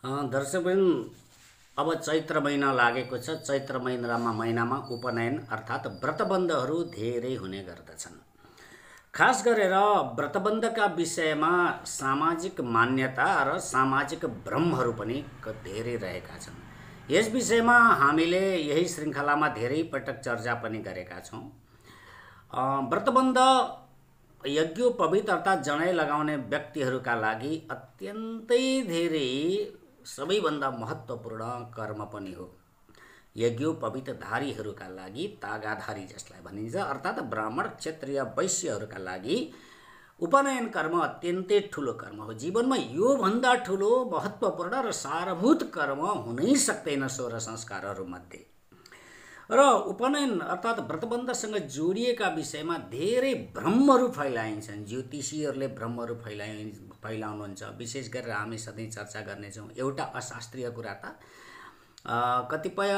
दर्शकबिन अब चैत्र महिना लागेको छ। चैत्र महिनामा उपनयन अर्थात् व्रतबन्धहरू धेरै हुने गर्दछन्। खास गरेर व्रतबन्धका विषयमा सामाजिक मान्यता र सामाजिक भ्रमहरू पनि धेरै रहेका छन्। यस विषयमा हामीले यही श्रृङ्खलामा धेरै पटक चर्चा पनि गरेका छौँ। व्रतबन्ध यज्ञोपवीत अर्थात् जनै लगाउने व्यक्तिहरूका लागि अत्यन्तै धेरै सबैभन्दा महत्त्वपूर्ण कर्म पनि हो। यज्ञोपवीतधारीहरूका लागि तागाधारी जसलाई भनिन्छ अर्थात् ब्राह्मण क्षत्रिय वैश्यहरूका लागि उपनयन कर्म अत्यन्तै ठुलो कर्म हो। जीवनमा योभन्दा ठुलो महत्त्वपूर्ण र सारभूत कर्म हुनै सक्दैन 16 संस्कारहरूमध्ये। र उपनयन अर्थात् व्रतबन्धसँग जोडिएका विषयमा धेरै भ्रमहरू फैलाइन्छन्। ज्योतिषीहरूले भ्रमहरू फैलाउनुहुन्छ। विशेष गरेर हामी सधैँ चर्चा गर्नेछौँ। एउटा अशास्त्रीय कुरा त कतिपय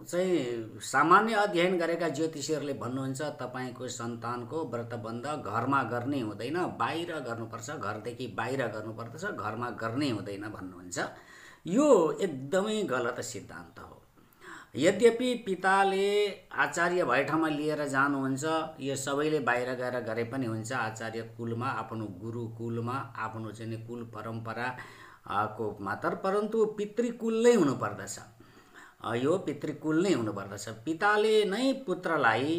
चाहिँ सामान्य अध्ययन गरेका ज्योतिषीहरूले भन्नुहुन्छ तपाईँको सन्तानको व्रतबन्ध घरमा गर्ने हुँदैन, बाहिर गर्नुपर्छ, घरदेखि बाहिर गर्नुपर्दछ, घरमा गर्ने हुँदैन भन्नुहुन्छ। यो एकदमै गलत सिद्धान्त हो। यद्यपि पिताले आचार्य भए ठाउँमा लिएर जानुहुन्छ, यो सबैले बाहिर गएर गरे पनि हुन्छ। आचार्य कुलमा, आफ्नो गुरु कुलमा, आफ्नो चाहिँ कुल परम्परा को मात्र, परन्तु पितृकुल नै हुनुपर्दछ। यो पितृकुल नै हुनुपर्दछ। पिताले नै पुत्रलाई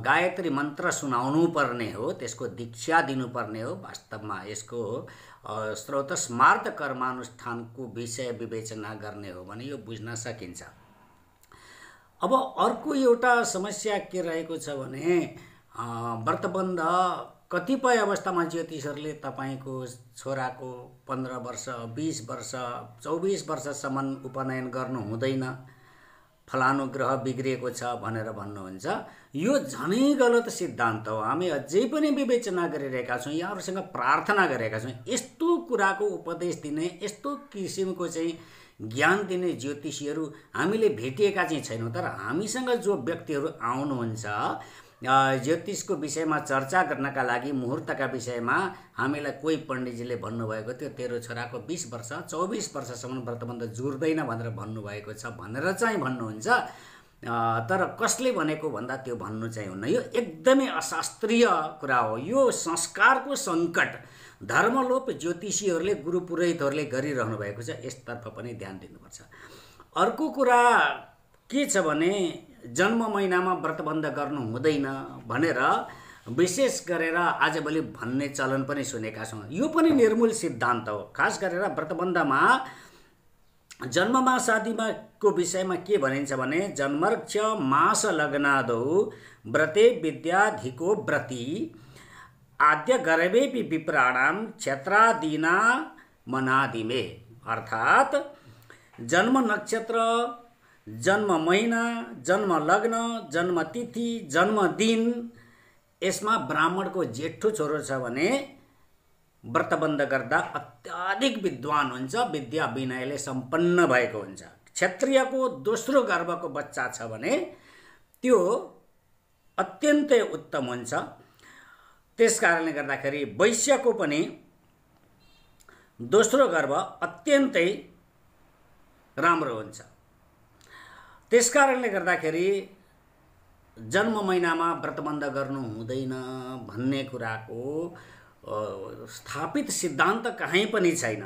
गायत्री मन्त्र सुनाउनु पर्ने हो, त्यसको दीक्षा दिनुपर्ने हो। वास्तवमा यसको स्रोत स्मार्त कर्मानुष्ठानको विषय विवेचना गर्ने हो भने यो बुझ्न सकिन्छ। अब अर्को एउटा समस्या के रहेको छ भने व्रतबन्ध कतिपय अवस्थामा ज्योतिषहरूले तपाईँको छोराको 15 वर्ष, 20 वर्ष, 24 वर्षसम्म उपनयन गर्नु हुँदैन, फलानु ग्रह बिग्रिएको छ भनेर भन्नुहुन्छ। यो झनै गलत सिद्धान्त हो। हामी अझै पनि विवेचना गरिरहेका छौँ, यहाँहरूसँग प्रार्थना गरेका छौँ। यस्तो कुराको उपदेश दिने, यस्तो किसिमको चाहिँ ज्ञान दिने ज्योतिषीहरू हामीले भेटिएका चाहिँ छैनौँ। तर हामीसँग जो व्यक्तिहरू आउनुहुन्छ ज्योतिषको विषयमा चर्चा गर्नका लागि, मुहुर्तका विषयमा हामीलाई कोही पण्डितजीले भन्नुभएको थियो तेरो छोराको 20 वर्ष, 24 वर्षसम्म व्रतबन्ध जुर्दैन भनेर भन्नुभएको छ भनेर चाहिँ भन्नुहुन्छ। तर कसले भनेको भन्दा त्यो भन्नु चाहिँ हुन्न। यो एकदमै अशास्त्रीय कुरा हो। यो संस्कारको सङ्कट धर्मलोप ज्योतिषीहरूले, गुरु पुरोहितहरूले गरिरहनु भएको छ। यसतर्फ पनि ध्यान दिनुपर्छ। अर्को कुरा के छ भने जन्म महिनामा व्रतबन्ध गर्नु हुँदैन भनेर विशेष गरेर आजभोलि भन्ने चलन पनि सुनेका छौँ। यो पनि निर्मूल सिद्धान्त हो। खास गरेर व्रतबन्धमा जन्ममा शादीमा को विषयमा के भनिन्छ भने जन्मर्क्ष मास लग्नादौ व्रते विद्याधिको व्रती आद्य गर्भेपि विप्राणाम क्षेत्रादीना मनादिमे। अर्थात् जन्म नक्षत्र, जन्म महिना, जन्म लग्न, जन्म तिथि, जन्म दिन, यसमा ब्राह्मणको जेठो छोरो छ भने व्रतबन्ध गर्दा अत्याधिक विद्वान हुन्छ, विद्या विनयले सम्पन्न भएको हुन्छ। क्षत्रियको दोस्रो गर्भको बच्चा छ भने त्यो अत्यन्तै उत्तम हुन्छ। त्यसकारणले गर्दाखेरि वैश्यको पनि दोस्रो गर्भ अत्यन्तै राम्रो हुन्छ। त्यसकारणले गर्दाखेरि जन्म महिनामा व्रतबन्ध गर्नु हुँदैन भन्ने कुराको स्थापित सिद्धान्त कहीँ पनि छैन।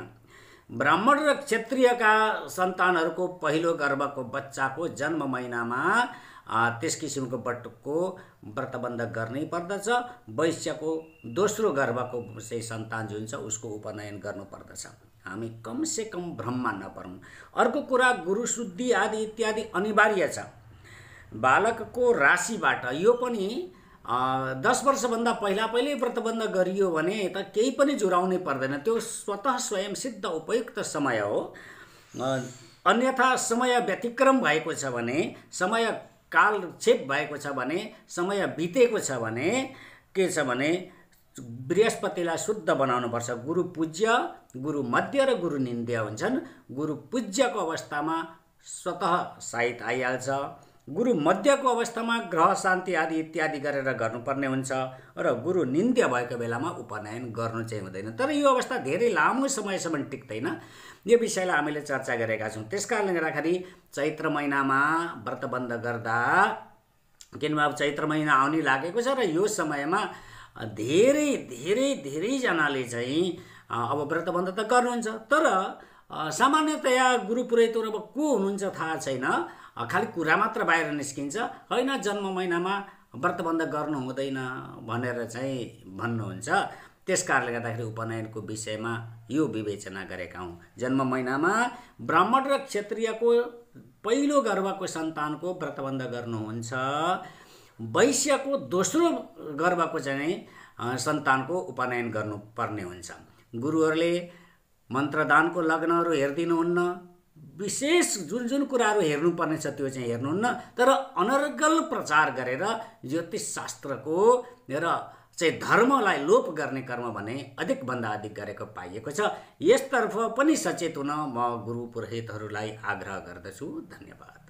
ब्राह्मण र क्षत्रियका सन्तानहरूको पहिलो गर्भको बच्चाको जन्म महिनामा त्यस किसिमको बटुकको व्रतबन्ध गर्नै पर्दछ। वैश्यको दोस्रो गर्भको चाहिँ सन्तान जुन छ उसको उपनयन गर्नुपर्दछ। हामी कमसे कम भ्रममा नपरौँ। अर्को कुरा गुरुशुद्धि आदि इत्यादि अनिवार्य छ। बालकको राशिबाट यो पनि 10 वर्षभन्दा पहिलै व्रतबन्ध गरियो भने त केही पनि जुराउनै पर्दैन। त्यो स्वतः स्वयं सिद्ध उपयुक्त समय हो। अन्यथा समय व्यतिक्रम भएको छ भने, समय कालक्षेप भएको छ भने, समय बितेको छ भने के छ भने बृहस्पतिलाई शुद्ध बनाउनुपर्छ। गुरु पूज्य, गुरु मध्य र गुरु निन्द्य हुन्छन्। गुरु पूज्यको अवस्थामा स्वतः साइत आइहाल्छ। गुरु मध्यको अवस्थामा ग्रह शान्ति आदि इत्यादि गरेर गर्नुपर्ने हुन्छ र गुरु निन्द्य भएको बेलामा उपनयन गर्नु चाहिँ हुँदैन। तर यो अवस्था धेरै लामो समयसम्म टिक्दैन। यो विषयलाई हामीले चर्चा गरेका छौँ। त्यसकारणले गर्दाखेरि चैत्र महिनामा व्रतबन्ध गर्दा, किनभने अब चैत्र महिना आउनै लागेको छ र यो समयमा धेरै धेरै धेरैजनाले चाहिँ अब व्रतबन्ध त गर्नुहुन्छ, तर सामान्यतया गुरु पुरोहितहरू अब को हुनुहुन्छ थाहा छैन, खालि कुरा मात्र बाहिर निस्किन्छ, होइन जन्म महिनामा व्रतबन्ध गर्नु हुँदैन भनेर चाहिँ भन्नुहुन्छ। त्यस कारणले गर्दाखेरि उपनयनको विषयमा यो विवेचना गरेका हौँ। जन्म महिनामा ब्राह्मण र क्षत्रियको पहिलो गर्भको सन्तानको व्रतबन्ध गर्नुहुन्छ, वैश्यको दोस्रो गर्भको चाहिँ सन्तानको उपनयन गर्नुपर्ने हुन्छ। गुरुहरूले मन्त्रदानको लग्नहरू हेरिदिनुहुन्न, विशेष जुन जुन कुराहरू हेर्नुपर्ने छ त्यो चाहिँ हेर्नुहुन्न, तर अनर्गल प्रचार गरेर ज्योतिष शास्त्रको र चाहिँ धर्मलाई लोप गर्ने कर्म भने अधिकभन्दा अधिक गरेको पाइएको छ। यसतर्फ पनि सचेत हुन म गुरु पुरोहितहरूलाई आग्रह गर्दछु। धन्यवाद।